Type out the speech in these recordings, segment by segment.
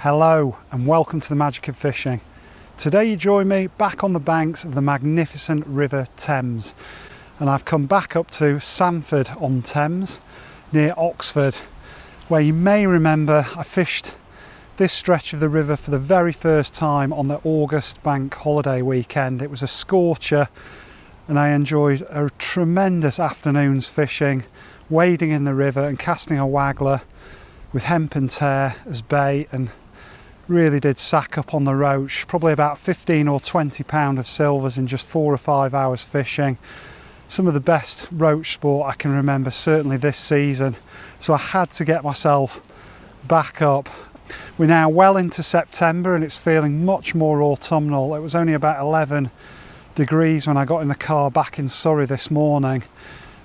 Hello and welcome to the magic of fishing. Today you join me back on the banks of the magnificent River Thames, and I've come back up to Sanford-on-Thames near Oxford, where you may remember I fished this stretch of the river for the very first time on the August bank holiday weekend. It was a scorcher and I enjoyed a tremendous afternoon's fishing, wading in the river and casting a waggler with hemp and tear as bait, and really did sack up on the roach, probably about 15 or 20 pound of silvers in just 4 or 5 hours fishing. Some of the best roach sport I can remember, certainly this season. So I had to get myself back up. We're now well into September and it's feeling much more autumnal. It was only about 11 degrees when I got in the car back in Surrey this morning,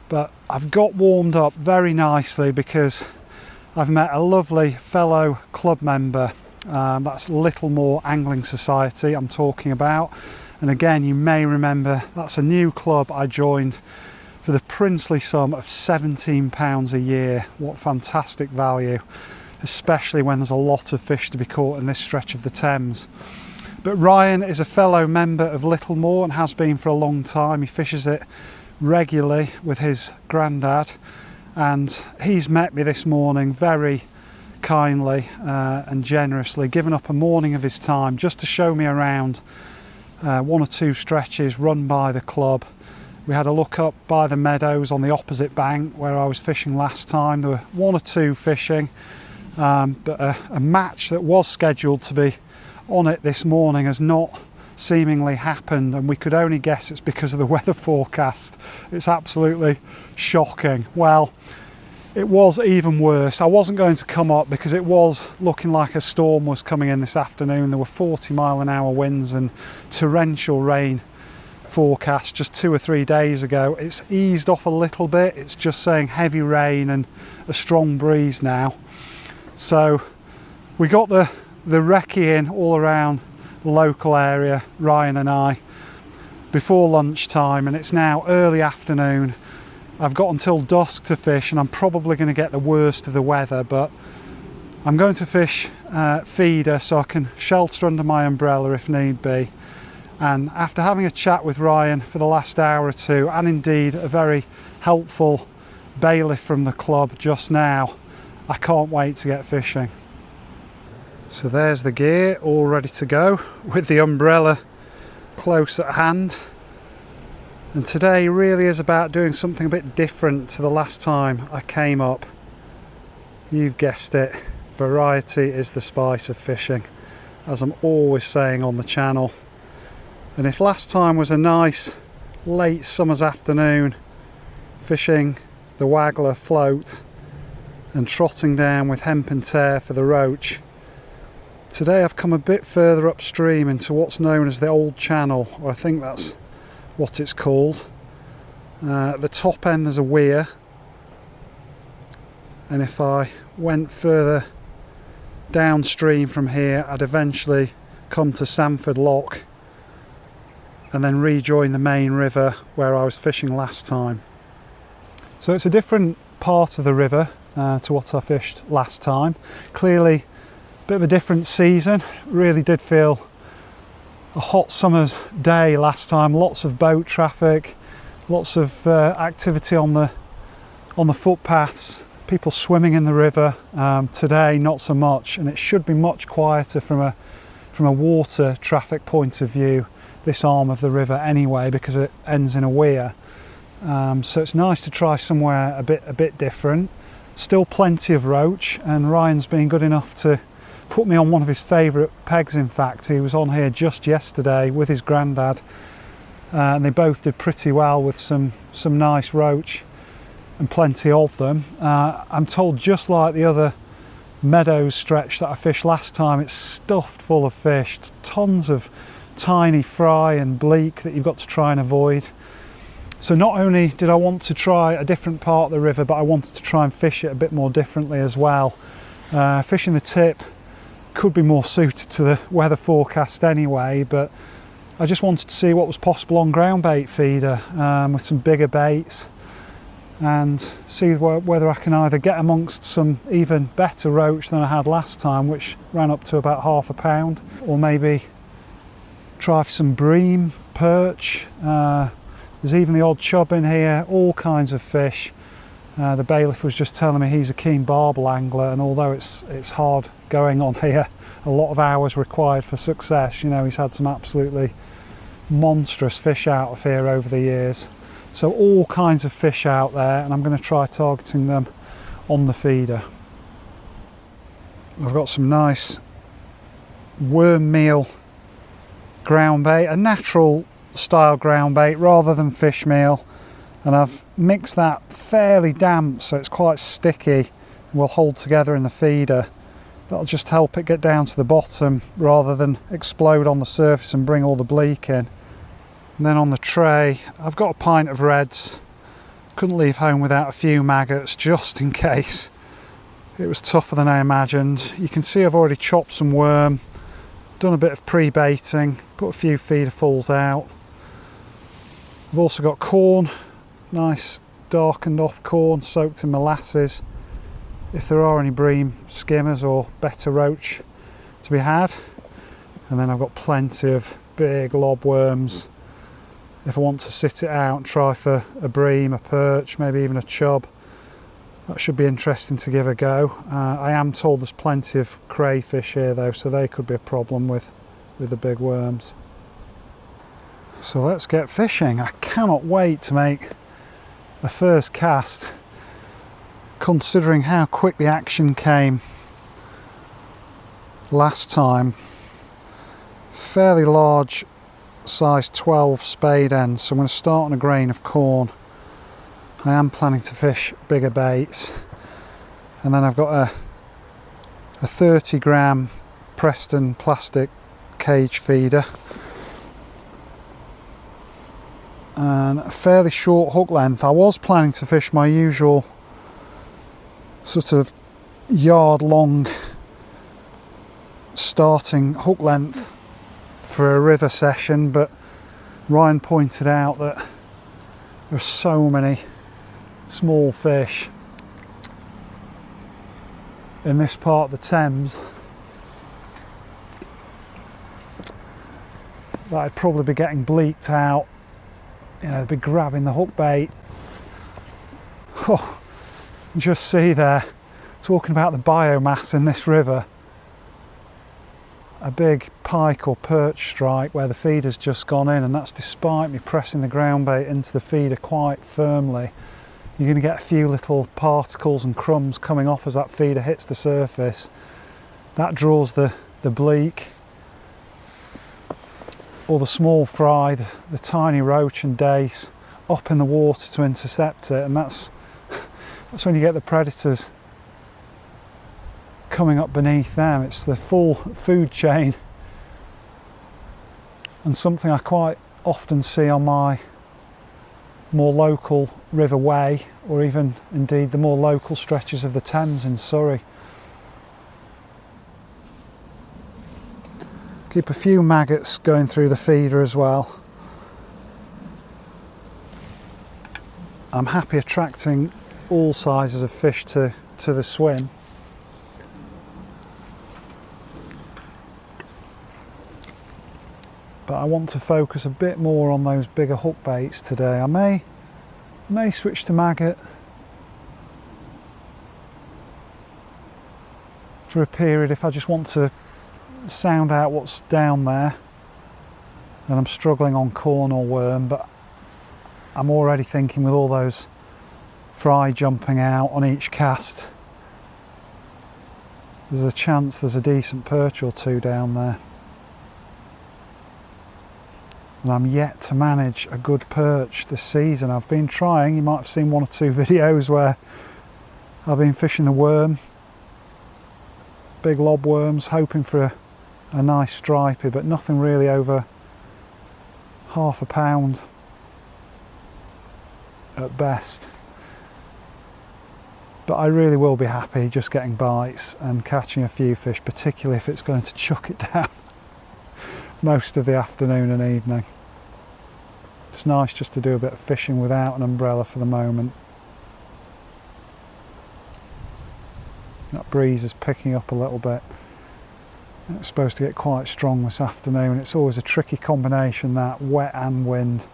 but I've got warmed up very nicely because I've met a lovely fellow club member. That's Littlemore Angling Society I'm talking about, and again you may remember that's a new club I joined for the princely sum of £17 a year. What fantastic value, especially when there's a lot of fish to be caught in this stretch of the Thames. But Ryan is a fellow member of Littlemore and has been for a long time. He fishes it regularly with his granddad, and he's met me this morning very kindly and generously, given up a morning of his time just to show me around one or two stretches run by the club. We had a look up by the meadows on the opposite bank where I was fishing last time. There were one or two fishing, but a match that was scheduled to be on it this morning has not seemingly happened, and we could only guess it's because of the weather forecast. It's absolutely shocking. Well, it was even worse. I wasn't going to come up because it was looking like a storm was coming in this afternoon. There were 40-mile-an-hour winds and torrential rain forecast just 2 or 3 days ago. It's eased off a little bit. It's just saying heavy rain and a strong breeze now. So we got the recce in all around the local area, Ryan and I, before lunchtime, and it's now early afternoon. I've got until dusk to fish and I'm probably going to get the worst of the weather, but I'm going to fish feeder so I can shelter under my umbrella if need be. And after having a chat with Ryan for the last hour or two, and indeed a very helpful bailiff from the club just now, I can't wait to get fishing. So there's the gear all ready to go with the umbrella close at hand. And today really is about doing something a bit different to the last time I came up. You've guessed it, variety is the spice of fishing, as I'm always saying on the channel. And if last time was a nice late summer's afternoon fishing the waggler float and trotting down with hemp and tear for the roach, today I've come a bit further upstream into what's known as the Old Channel, or I think that's what it's called. At the top end there's a weir, and if I went further downstream from here I'd eventually come to Sanford Lock and then rejoin the main river where I was fishing last time. So it's a different part of the river to what I fished last time. Clearly a bit of a different season. Really did feel a hot summer's day last time. Lots of boat traffic, lots of activity on the footpaths, people swimming in the river. Today not so much, and it should be much quieter from a water traffic point of view, this arm of the river anyway, because it ends in a weir. So it's nice to try somewhere a bit different. Still plenty of roach, and Ryan's been good enough to put me on one of his favourite pegs. In fact, he was on here just yesterday with his granddad, and they both did pretty well with some nice roach and plenty of them. I'm told, just like the other meadows stretch that I fished last time, it's stuffed full of fish. Tons of tiny fry and bleak that you've got to try and avoid. So not only did I want to try a different part of the river, but I wanted to try and fish it a bit more differently as well. Fishing the tip could be more suited to the weather forecast anyway, but I just wanted to see what was possible on groundbait feeder with some bigger baits. and see whether I can either get amongst some even better roach than I had last time, which ran up to about £half, or maybe try for some bream, perch. There's even the odd chub in here, all kinds of fish. The bailiff was just telling me he's a keen barbel angler, and although it's hard going on here, a lot of hours required for success. You know, he's had some absolutely monstrous fish out of here over the years. So all kinds of fish out there, and I'm going to try targeting them on the feeder. I've got some nice worm meal ground bait, a natural style ground bait rather than fish meal, and I've mixed that fairly damp so it's quite sticky and will hold together in the feeder. That'll just help it get down to the bottom rather than explode on the surface and bring all the bleak in. And then on the tray I've got a pint of reds. Couldn't leave home without a few maggots just in case. It was tougher than I imagined. You can see I've already chopped some worm, done a bit of pre-baiting, put a few feederfuls out. I've also got corn, nice darkened off corn soaked in molasses, if there are any bream skimmers or better roach to be had. And then I've got plenty of big lobworms if I want to sit it out and try for a bream, a perch, maybe even a chub. That should be interesting to give a go. I am told there's plenty of crayfish here though, so they could be a problem with the big worms. So let's get fishing. I cannot wait to make the first cast, considering how quick the action came last time. Fairly large size 12 spade ends, so I'm going to start on a grain of corn. I am planning to fish bigger baits, and then I've got a 30 gram Preston plastic cage feeder and a fairly short hook length. I was planning to fish my usual sort of yard long starting hook length for a river session, but Ryan pointed out that there are so many small fish in this part of the Thames that I'd probably be getting bleaked out. You know, they'd be grabbing the hook bait. Oh, just see there, talking about the biomass in this river, a big pike or perch strike where the feeder's just gone in, and that's despite me pressing the ground bait into the feeder quite firmly. You're going to get a few little particles and crumbs coming off as that feeder hits the surface. That draws the bleak or the small fry, the tiny roach and dace up in the water to intercept it, and that's when you get the predators coming up beneath them. It's the full food chain, and something I quite often see on my more local river way, or even indeed the more local stretches of the Thames in Surrey. Keep a few maggots going through the feeder as well. I'm happy attracting all sizes of fish to the swim. But I want to focus a bit more on those bigger hook baits today. I may switch to maggot for a period if I just want to sound out what's down there and I'm struggling on corn or worm, but I'm already thinking with all those fry jumping out on each cast, there's a chance there's a decent perch or two down there. And I'm yet to manage a good perch this season. I've been trying, you might have seen one or two videos where I've been fishing the worm, big lobworms, hoping for a nice stripey, but nothing really over £half at best. But I really will be happy just getting bites and catching a few fish, particularly if it's going to chuck it down most of the afternoon and evening. It's nice just to do a bit of fishing without an umbrella for the moment. That breeze is picking up a little bit. It's supposed to get quite strong this afternoon. It's always a tricky combination, that wet and wind.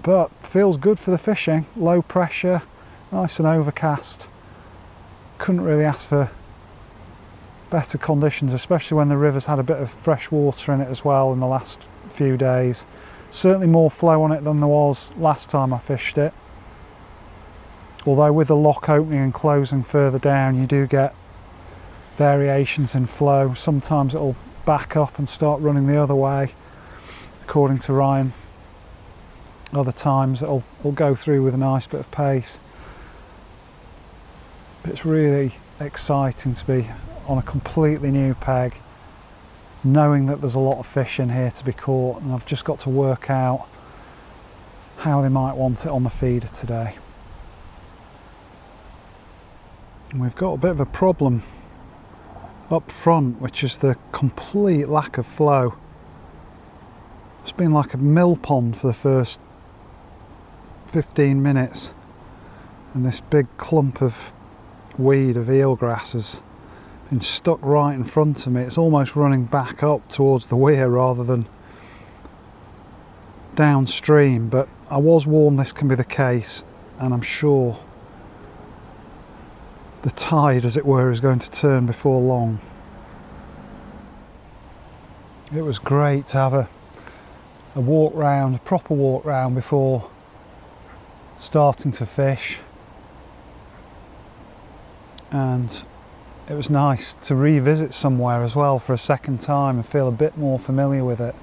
But feels good for the fishing. Low pressure, nice and overcast. Couldn't really ask for better conditions, especially when the river's had a bit of fresh water in it as well in the last few days. Certainly more flow on it than there was last time I fished it. Although with the lock opening and closing further down, you do get variations in flow. Sometimes it'll back up and start running the other way, according to Ryan. Other times it'll go through with a nice bit of pace. But it's really exciting to be on a completely new peg, knowing that there's a lot of fish in here to be caught, and I've just got to work out how they might want it on the feeder today. And we've got a bit of a problem up front, which is the complete lack of flow. It's been like a mill pond for the first 15 minutes, and this big clump of weed of eelgrass has been stuck right in front of me. It's almost running back up towards the weir rather than downstream, but I was warned this can be the case, and I'm sure the tide, as it were, is going to turn before long. It was great to have a walk round, a proper walk round before starting to fish, and it was nice to revisit somewhere as well for a second time and feel a bit more familiar with it.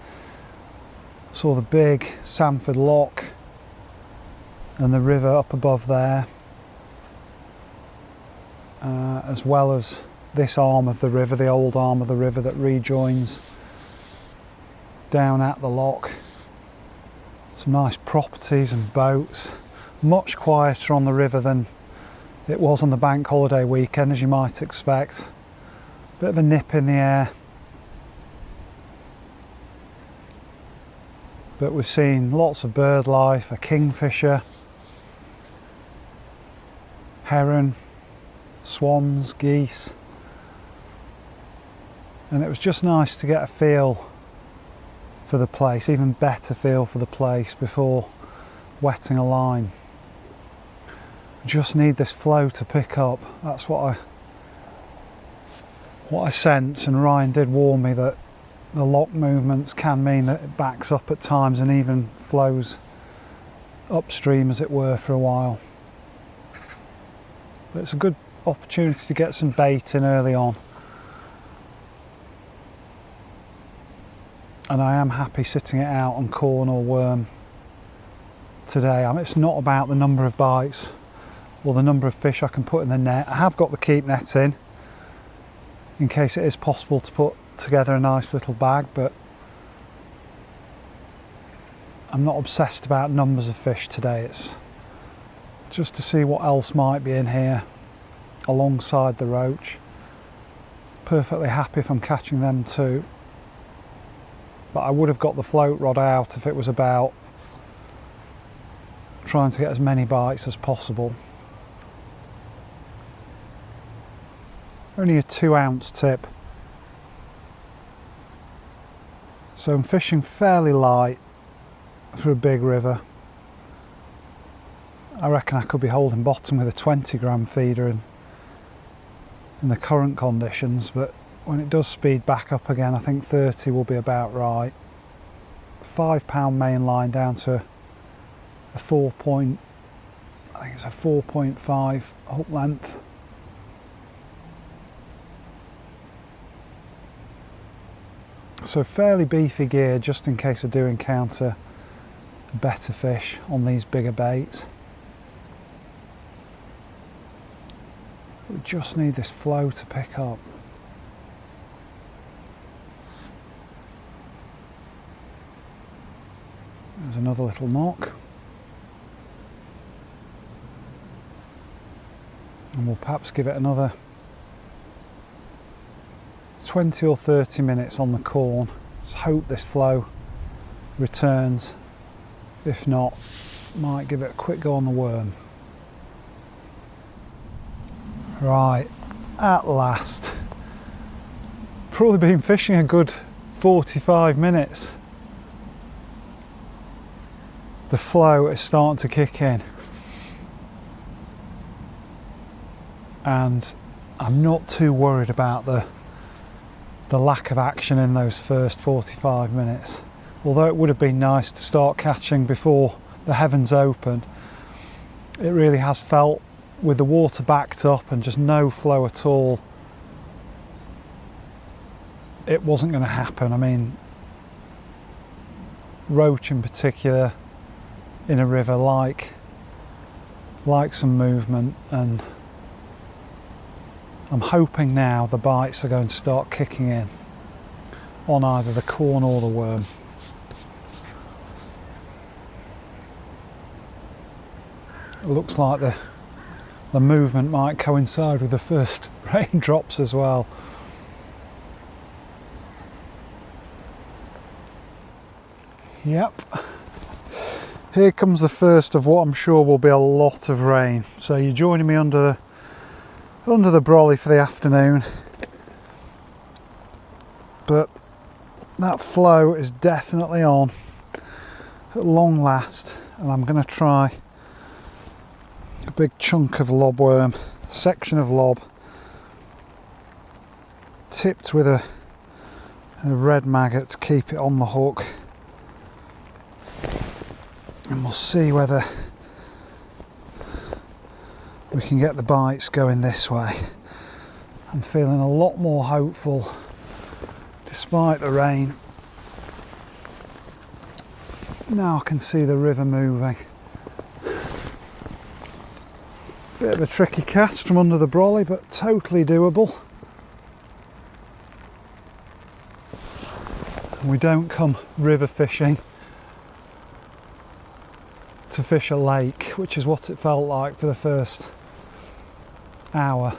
Saw the big Sanford lock and the river up above there, as well as this arm of the river, the old arm of the river that rejoins down at the lock. Some nice properties and boats. Much quieter on the river than it was on the bank holiday weekend, as you might expect. Bit of a nip in the air, but we've seen lots of bird life, a kingfisher, heron, swans, geese, and it was just nice to get a feel for the place, even better feel for the place before wetting a line. Just need this flow to pick up. That's what I sense, and Ryan did warn me that the lock movements can mean that it backs up at times and even flows upstream, as it were, for a while. But it's a good opportunity to get some bait in early on, and I am happy sitting it out on corn or worm today. I mean, it's not about the number of bites or the number of fish I can put in the net. I have got the keep net in case it is possible to put together a nice little bag, but I'm not obsessed about numbers of fish today. It's just to see what else might be in here alongside the roach. Perfectly happy if I'm catching them too, but I would have got the float rod out if it was about trying to get as many bites as possible. Only a 2-ounce tip, so I'm fishing fairly light for a big river. I reckon I could be holding bottom with a 20-gram feeder in the current conditions, but when it does speed back up again, I think 30 will be about right. £5 main line down to a 4.5 hook length. So fairly beefy gear, just in case I do encounter a better fish on these bigger baits. We just need this flow to pick up. There's another little knock. And we'll perhaps give it another 20 or 30 minutes on the corn. Just hope this flow returns. If not, might give it a quick go on the worm. Right, at last. Probably been fishing a good 45 minutes. The flow is starting to kick in. And I'm not too worried about the lack of action in those first 45 minutes. Although it would have been nice to start catching before the heavens open, it really has felt, with the water backed up and just no flow at all, it wasn't going to happen. I mean, roach in particular in a river like some movement, and I'm hoping now the bites are going to start kicking in on either the corn or the worm. It looks like the movement might coincide with the first raindrops as well. Yep, here comes the first of what I'm sure will be a lot of rain. So you're joining me under the brolly for the afternoon, but that flow is definitely on at long last, and I'm going to try a big chunk of lobworm, section of lob, tipped with a red maggot to keep it on the hook, and we'll see whether we can get the bites going this way. I'm feeling a lot more hopeful despite the rain. Now I can see the river moving. Bit of a tricky cast from under the brolly, but totally doable. And we don't come river fishing to fish a lake, which is what it felt like for the first hour.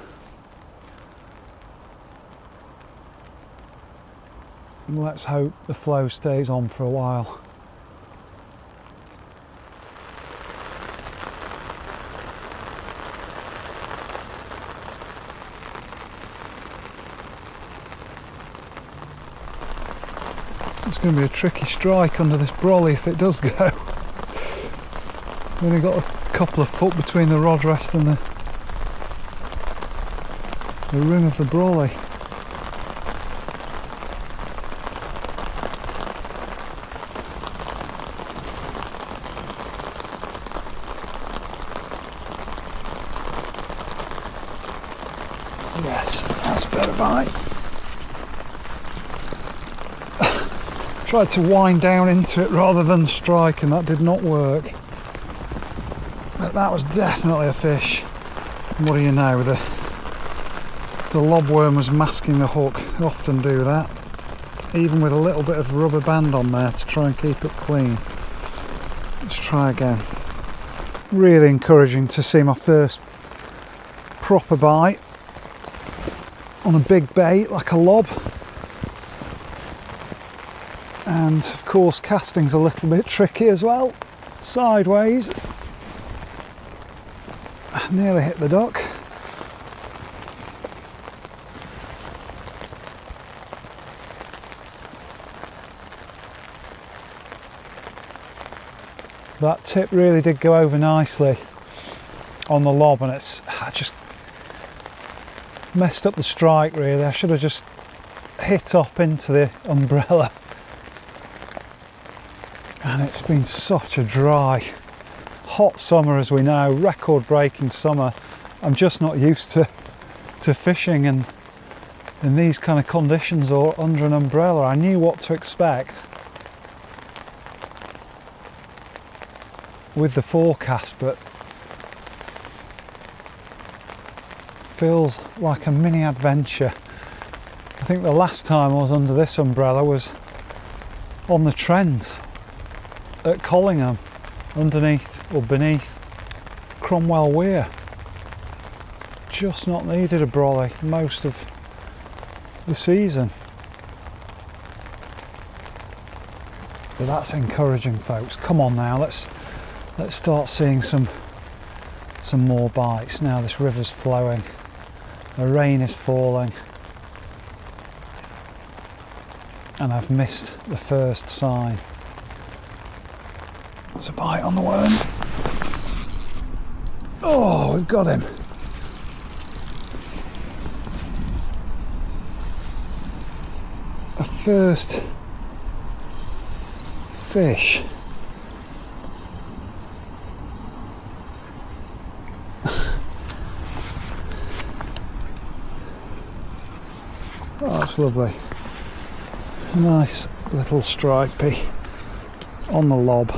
And let's hope the flow stays on for a while. It's going to be a tricky strike under this brolly if it does go. We've only got a couple of foot between the rod rest and the rim of the brolly. Yes, that's a better bite. Tried to wind down into it rather than strike, and that did not work. But that was definitely a fish. And what do you know, the lobworm was masking the hook. They often do that, even with a little bit of rubber band on there to try and keep it clean. Let's try again. Really encouraging to see my first proper bite on a big bait like a lob. And of course casting's a little bit tricky as well, sideways. Nearly hit the duck. That tip really did go over nicely on the lob, and I just messed up the strike really. I should have just hit up into the umbrella. And it's been such a dry, hot summer, as we know, record-breaking summer. I'm just not used to fishing in these kind of conditions or under an umbrella. I knew what to expect with the forecast, but feels like a mini adventure. I think the last time I was under this umbrella was on the Trent at Collingham, underneath or beneath Cromwell Weir. Just not needed a brolly most of the season. But that's encouraging, folks. Come on now, let's start seeing some more bites now this river's flowing. The rain is falling and I've missed the first sign. There's a bite on the worm. Oh, we've got him. A first fish. Oh, that's lovely. A nice little stripey on the lob.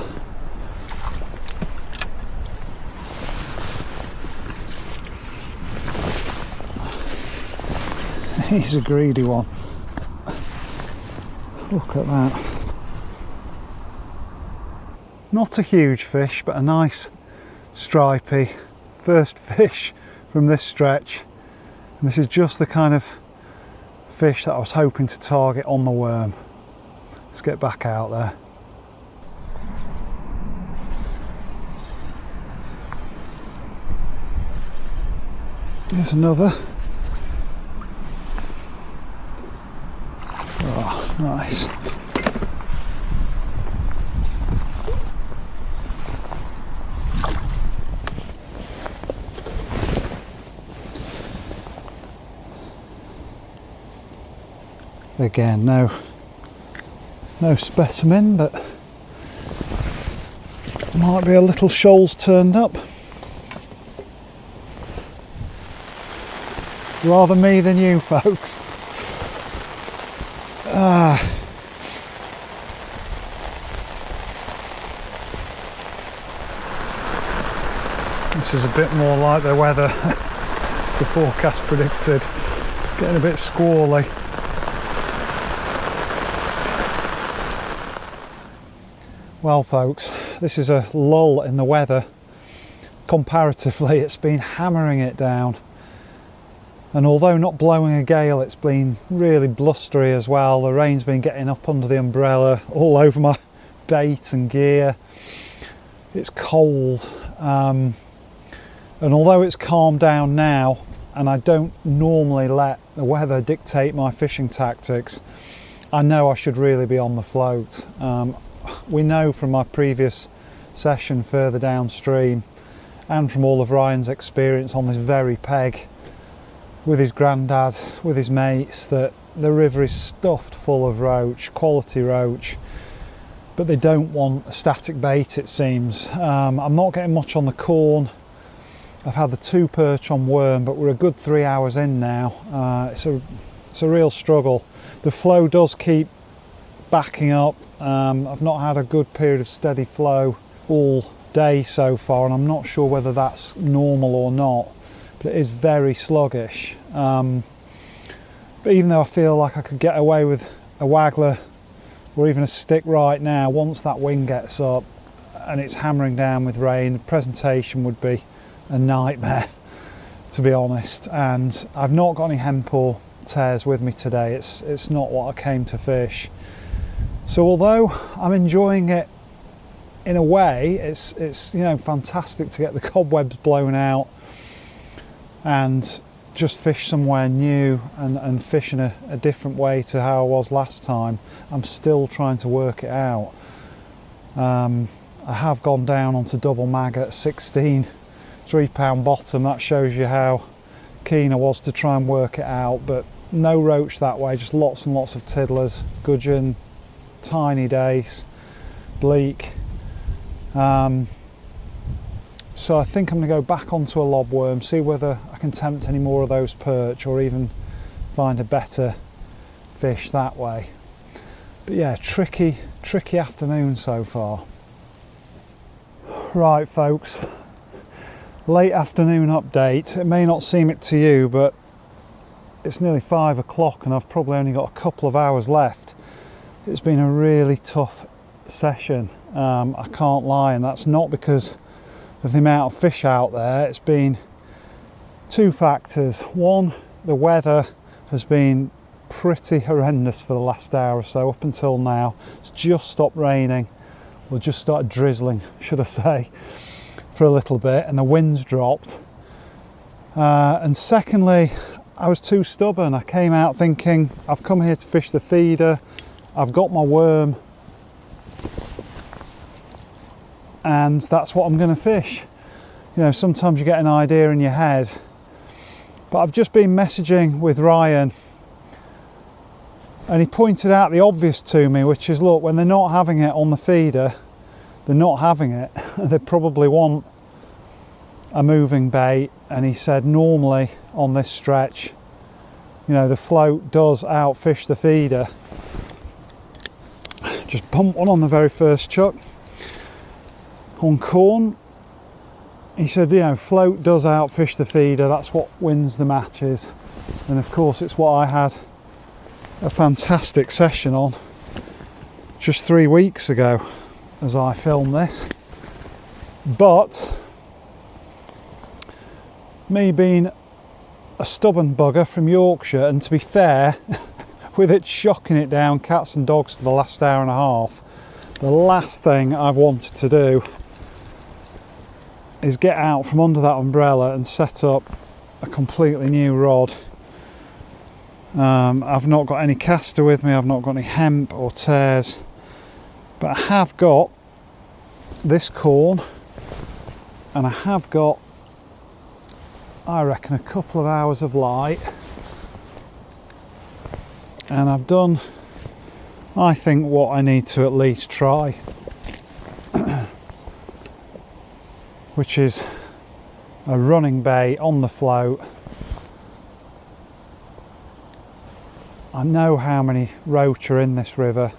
He's a greedy one. Look at that. Not a huge fish, but a nice stripey first fish from this stretch. And this is just the kind of fish that I was hoping to target on the worm. Let's get back out there. Here's another. Oh, nice. Again, no specimen, but might be a little shoals turned up. Rather me than you, folks. This is a bit more like the weather the forecast predicted. Getting a bit squally. Well, folks, this is a lull in the weather. Comparatively, it's been hammering it down. And although not blowing a gale, it's been really blustery as well. The rain's been getting up under the umbrella, all over my bait and gear. It's cold. And although it's calmed down now, and I don't normally let the weather dictate my fishing tactics, I know I should really be on the float. We know from my previous session further downstream, and from all of Ryan's experience on this very peg with his granddad, with his mates, that the river is stuffed full of roach, quality roach, but they don't want a static bait, it seems. I'm not getting much on the corn. I've had the 2 perch on worm, but we're a good 3 hours in now. It's a real struggle. The flow does keep backing up. I've not had a good period of steady flow all day so far, and I'm not sure whether that's normal or not, but it is very sluggish. But even though I feel like I could get away with a waggler or even a stick right now, once that wind gets up and it's hammering down with rain, the presentation would be a nightmare, to be honest. And I've not got any hemp or tears with me today. It's not what I came to fish. So although I'm enjoying it in a way, it's you know, fantastic to get the cobwebs blown out and just fish somewhere new and fish in a different way to how I was last time. I'm still trying to work it out. I have gone down onto double maggot 16 £3 bottom. That shows you how keen I was to try and work it out, but no roach that way, just lots and lots of tiddlers, gudgeon, tiny dace, bleak. So I think I'm going to go back onto a lobworm, see whether I can tempt any more of those perch or even find a better fish that way. But yeah, tricky afternoon so far. Right, folks, late afternoon update. It may not seem it to you, but it's nearly 5 o'clock and I've probably only got a couple of hours left. It's been a really tough session, I can't lie, and that's not because of the amount of fish out there. It's been 2 factors. One, the weather has been pretty horrendous for the last hour or so. Up until now, it's just stopped raining, or just started drizzling, should I say, for a little bit, and the wind's dropped. And secondly, I was too stubborn. I came out thinking, I've come here to fish the feeder, I've got my worm, and that's what I'm going to fish. You know, sometimes you get an idea in your head. But I've just been messaging with Ryan, and he pointed out the obvious to me, which is, look, when they're not having it on the feeder, they're not having it. They probably want a moving bait. And he said normally on this stretch, you know, the float does outfish the feeder. Just bumped one on the very first chuck on corn. He said, you know, float does outfish the feeder, that's what wins the matches. And of course it's what I had a fantastic session on just 3 weeks ago as I filmed this. But me being a stubborn bugger from Yorkshire, and to be fair, with it shocking it down cats and dogs for the last hour and a half, the last thing I've wanted to do is get out from under that umbrella and set up a completely new rod. I've not got any caster with me, I've not got any hemp or tears, but I have got this corn, and I have got, I reckon, a couple of hours of light, and I've done, I think, what I need to at least try, which is a running bait on the float. I know how many roach are in this river,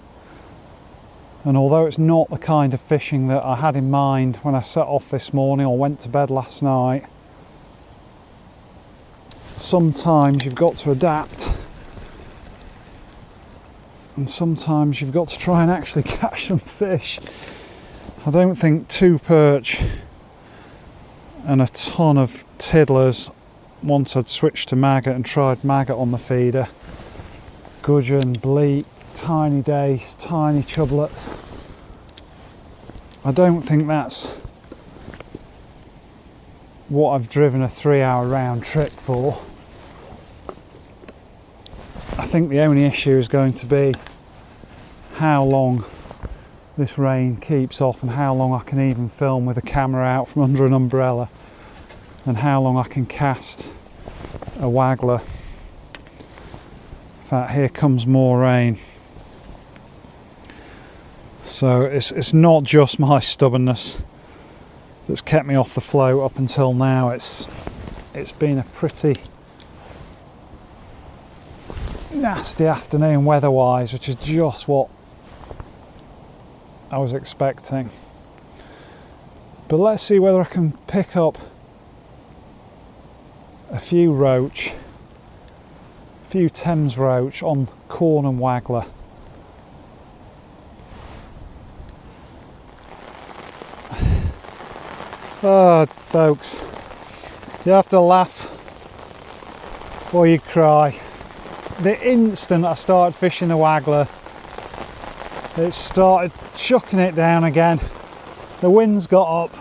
and although it's not the kind of fishing that I had in mind when I set off this morning or went to bed last night, sometimes you've got to adapt, and sometimes you've got to try and actually catch some fish. I don't think 2 perch and a ton of tiddlers, once I'd switched to maggot and tried maggot on the feeder, gudgeon, bleak, tiny dace, tiny chublets, I don't think that's what I've driven a 3-hour round trip for. I think the only issue is going to be how long this rain keeps off, and how long I can even film with a camera out from under an umbrella, and how long I can cast a waggler. In fact, here comes more rain. So it's not just my stubbornness that's kept me off the float up until now. It's been a pretty nasty afternoon weather-wise, which is just what I was expecting. But let's see whether I can pick up a few roach, a few Thames roach on corn and waggler. Oh, folks, you have to laugh or you cry. The instant I started fishing the waggler, it started chucking it down again. The wind's got up,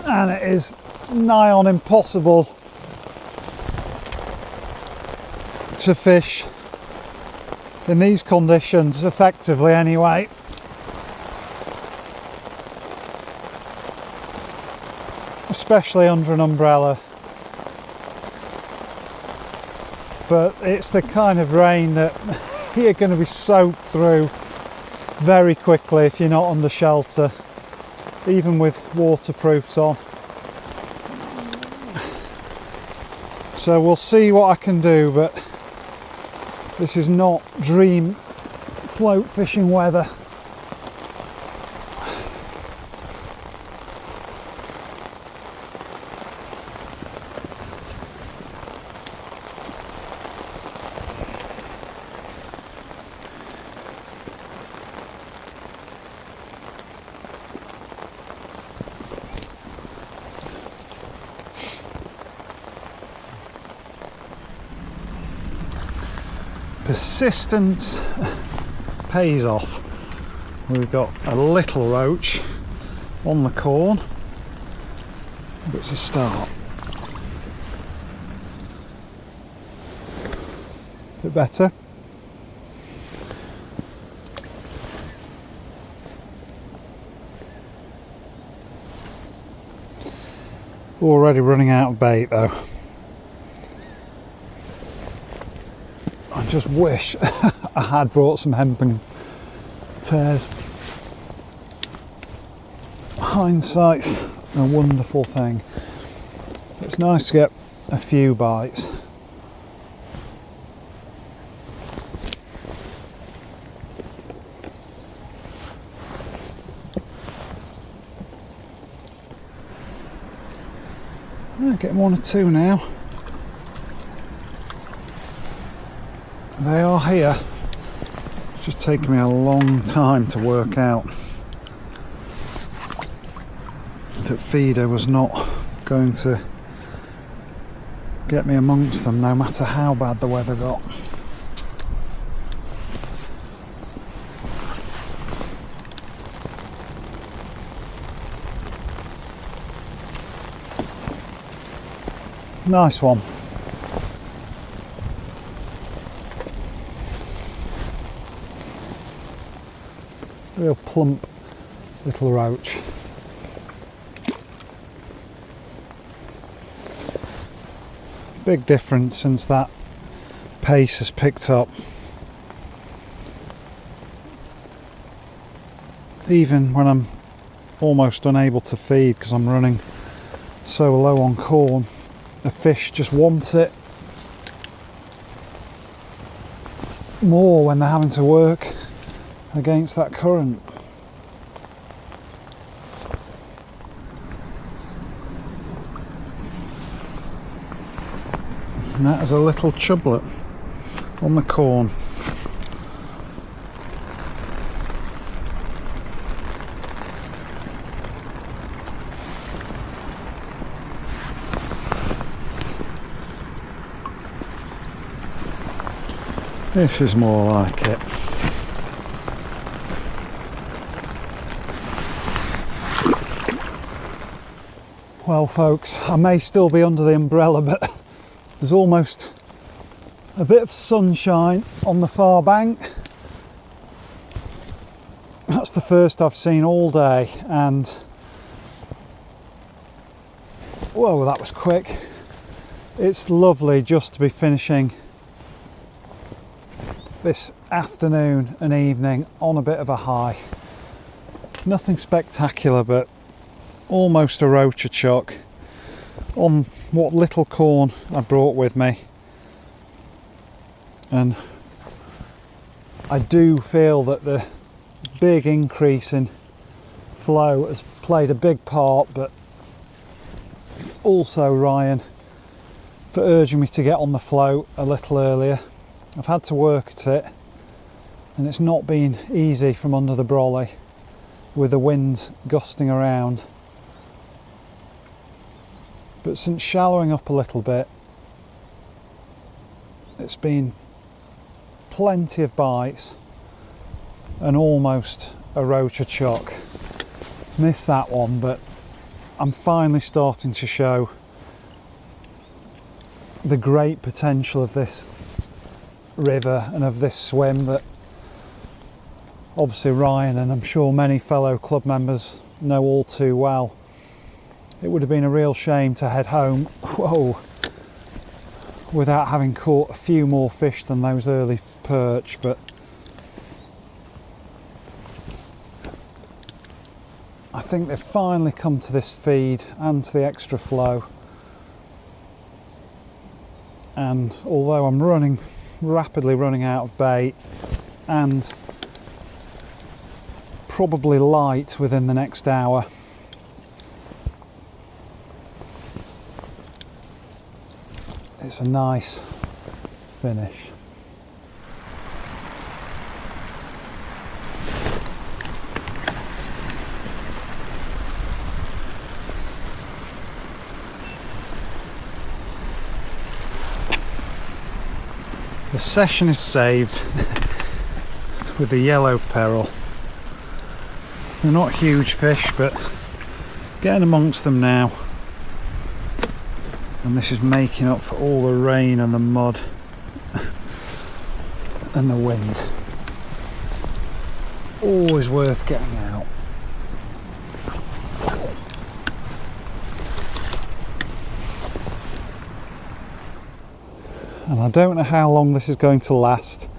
and it is nigh on impossible to fish in these conditions effectively anyway. Especially under an umbrella. But it's the kind of rain that you're going to be soaked through very quickly if you're not under shelter, even with waterproofs on. So we'll see what I can do, but this is not dream float fishing weather. Persistence pays off. We've got a little roach on the corn, but it's a start. bit better. Already running out of bait though. I just wish I had brought some hemp and tears. Hindsight's a wonderful thing. It's nice to get a few bites. I'm getting one or two now. They are here. It's just taken me a long time to work out that feeder was not going to get me amongst them no matter how bad the weather got. Nice one. Real plump little roach. Big difference since that pace has picked up. Even when I'm almost unable to feed because I'm running so low on corn, the fish just want it more when they're having to work against that current. And that is a little chublet on the corn. This is more like it. Well folks, I may still be under the umbrella, but there's almost a bit of sunshine on the far bank. That's the first I've seen all day, and whoa, that was quick. It's lovely just to be finishing this afternoon and evening on a bit of a high. Nothing spectacular, but almost a roach chuck on what little corn I brought with me. And I do feel that the big increase in flow has played a big part, but also Ryan for urging me to get on the float a little earlier. I've had to work at it, and it's not been easy from under the brolly with the wind gusting around. But since shallowing up a little bit, it's been plenty of bites and almost a roach chuck. Missed that one, but I'm finally starting to show the great potential of this river and of this swim that obviously Ryan and I'm sure many fellow club members know all too well. It would have been a real shame to head home, whoa, without having caught a few more fish than those early perch, but I think they've finally come to this feed and to the extra flow. And although I'm rapidly running out of bait and probably light within the next hour, it's a nice finish. The session is saved with the yellow peril. They're not huge fish, but getting amongst them now. And this is making up for all the rain and the mud and the wind. Always worth getting out. And I don't know how long this is going to last,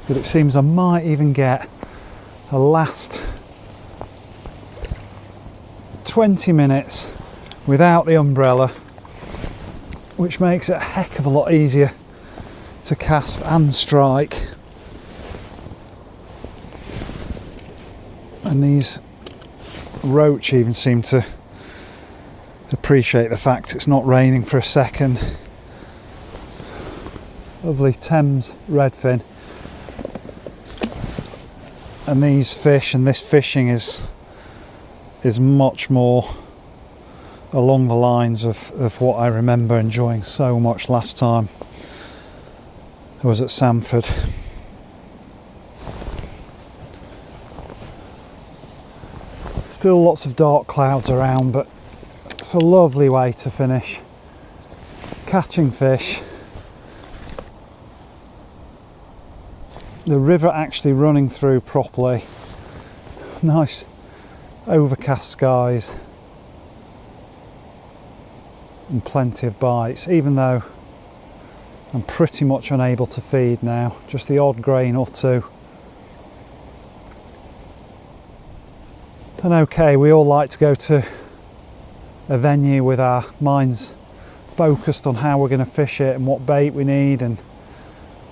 but it seems I might even get a last 20 minutes without the umbrella, which makes it a heck of a lot easier to cast and strike. And these roach even seem to appreciate the fact it's not raining for a second. Lovely Thames redfin. And these fish and this fishing is much more along the lines of what I remember enjoying so much last time I was at Sanford. Still lots of dark clouds around, but it's a lovely way to finish catching fish. The river actually running through properly. Nice overcast skies and plenty of bites, even though I'm pretty much unable to feed now, just the odd grain or two. And okay, we all like to go to a venue with our minds focused on how we're going to fish it and what bait we need and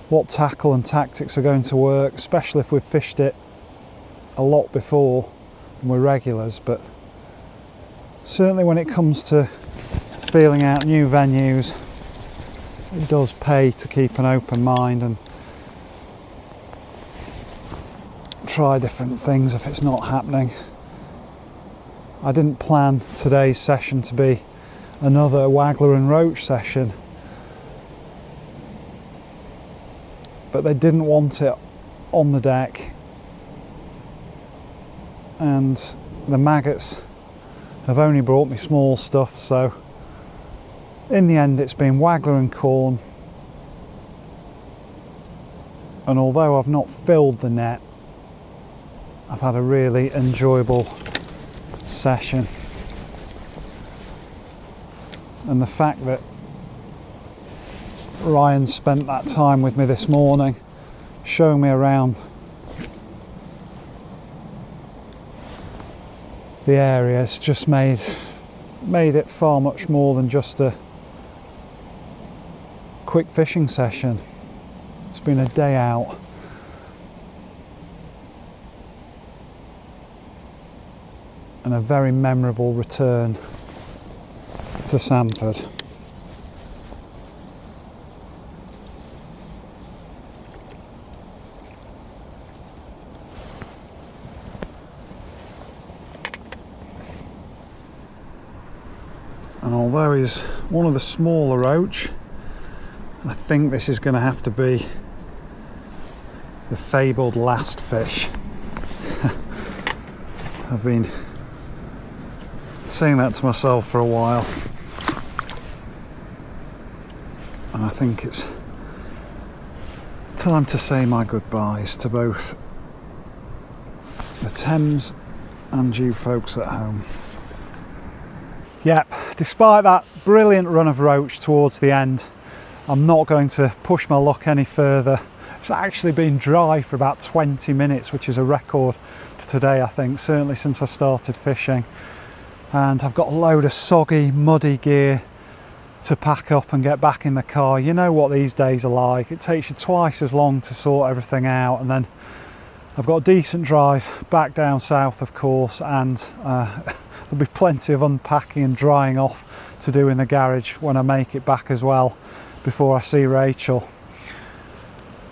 what tackle and tactics are going to work, especially if we've fished it a lot before and we're regulars. But certainly when it comes to feeling out new venues, it does pay to keep an open mind and try different things if it's not happening. I didn't plan today's session to be another waggler and roach session, but they didn't want it on the deck, and the maggots have only brought me small stuff, so in the end it's been waggler and corn. And although I've not filled the net, I've had a really enjoyable session. And the fact that Ryan spent that time with me this morning showing me around the area has just made it far much more than just a quick fishing session. It's been a day out. And a very memorable return to Sanford. And although he's one of the smaller roach, I think this is going to have to be the fabled last fish. I've been saying that to myself for a while, and I think it's time to say my goodbyes to both the Thames and you folks at home. Yep, despite that brilliant run of roach towards the end, I'm not going to push my luck any further. It's actually been dry for about 20 minutes, which is a record for today, I think, certainly since I started fishing. And I've got a load of soggy, muddy gear to pack up and get back in the car. You know what these days are like. It takes you twice as long to sort everything out, and then I've got a decent drive back down south, of course, and there'll be plenty of unpacking and drying off to do in the garage when I make it back as well, before I see Rachel.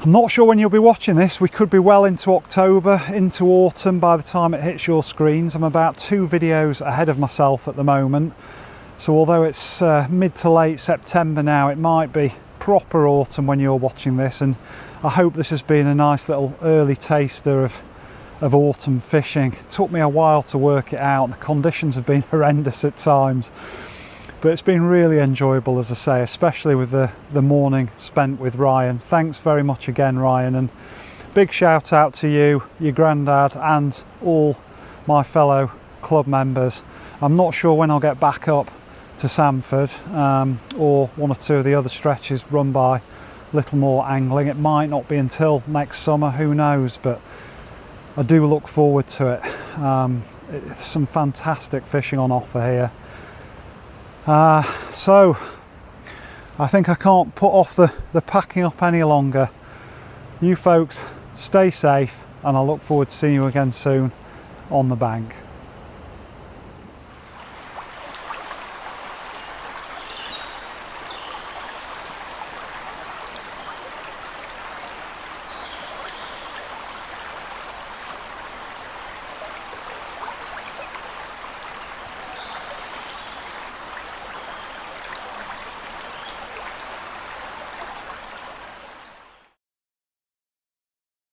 I'm not sure when you'll be watching this. We could be well into October, into autumn by the time it hits your screens. I'm about 2 videos ahead of myself at the moment. So although it's mid to late September now, it might be proper autumn when you're watching this. And I hope this has been a nice little early taster of autumn fishing. It took me a while to work it out. The conditions have been horrendous at times. But it's been really enjoyable, as I say, especially with the morning spent with Ryan. Thanks very much again, Ryan, and big shout out to you, your granddad, and all my fellow club members. I'm not sure when I'll get back up to Sanford or one or two of the other stretches run by Littlemore Angling. It might not be until next summer, who knows, but I do look forward to it. It's some fantastic fishing on offer here. So I think I can't put off the packing up any longer. You folks stay safe, and I look forward to seeing you again soon on the bank.